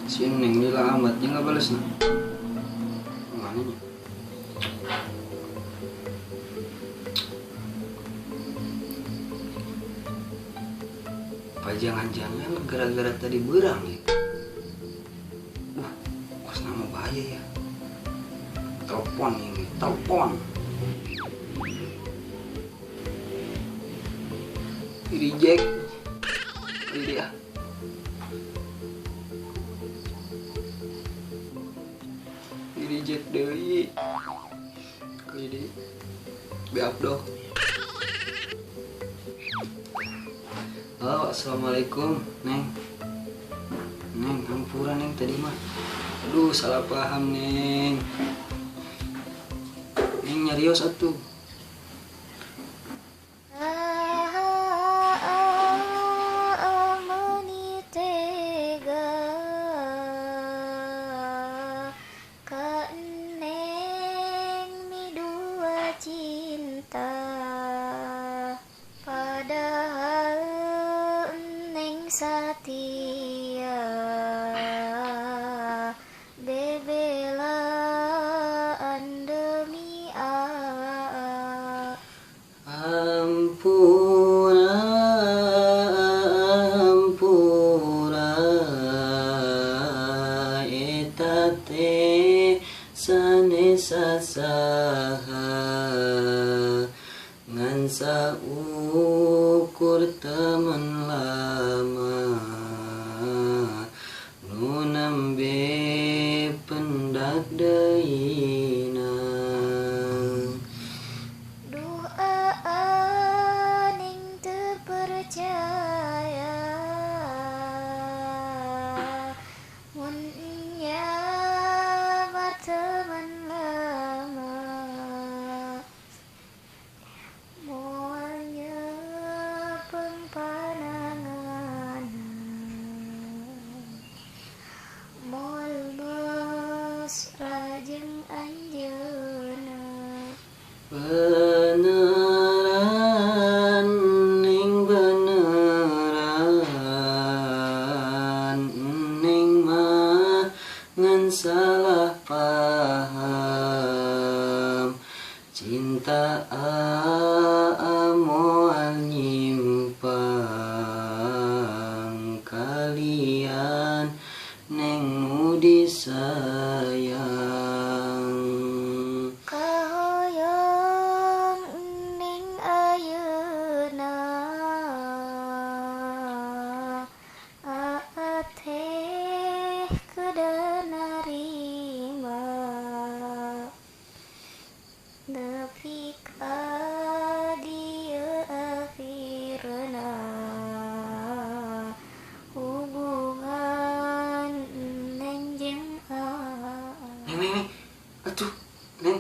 Si Neng lila amat dia nggak balas nah. Mana nih? Apa jangan-jangan gara-gara tadi berang ya? Pas nama bahaya ya. Telepon ini, telepon. Reject. Kali dia. Reject deui. Kali dia. Beap doh. Halo, assalamualaikum, Neng. Neng, hampura Neng tadi mah. Aduh, salah paham Neng. Neng nyarios atuh. Satia bebelaan demi Ampura, ampura, eta teh sanesa saha ngan saukur temen lama nu nembe pendak deuna. duh ning teu percaya mun nya teman lama moalnya pengpanangan moal mesra jeung anjeunna. Beneran Neng beneran Neng mah ngan salah paham cinta moal nyimpang kalian Neng nu disayang. Kahoyong ning ayeuna teh kudu narima nepi ka dieu akhirna hubungan neng jeung Neng, atuh Neng.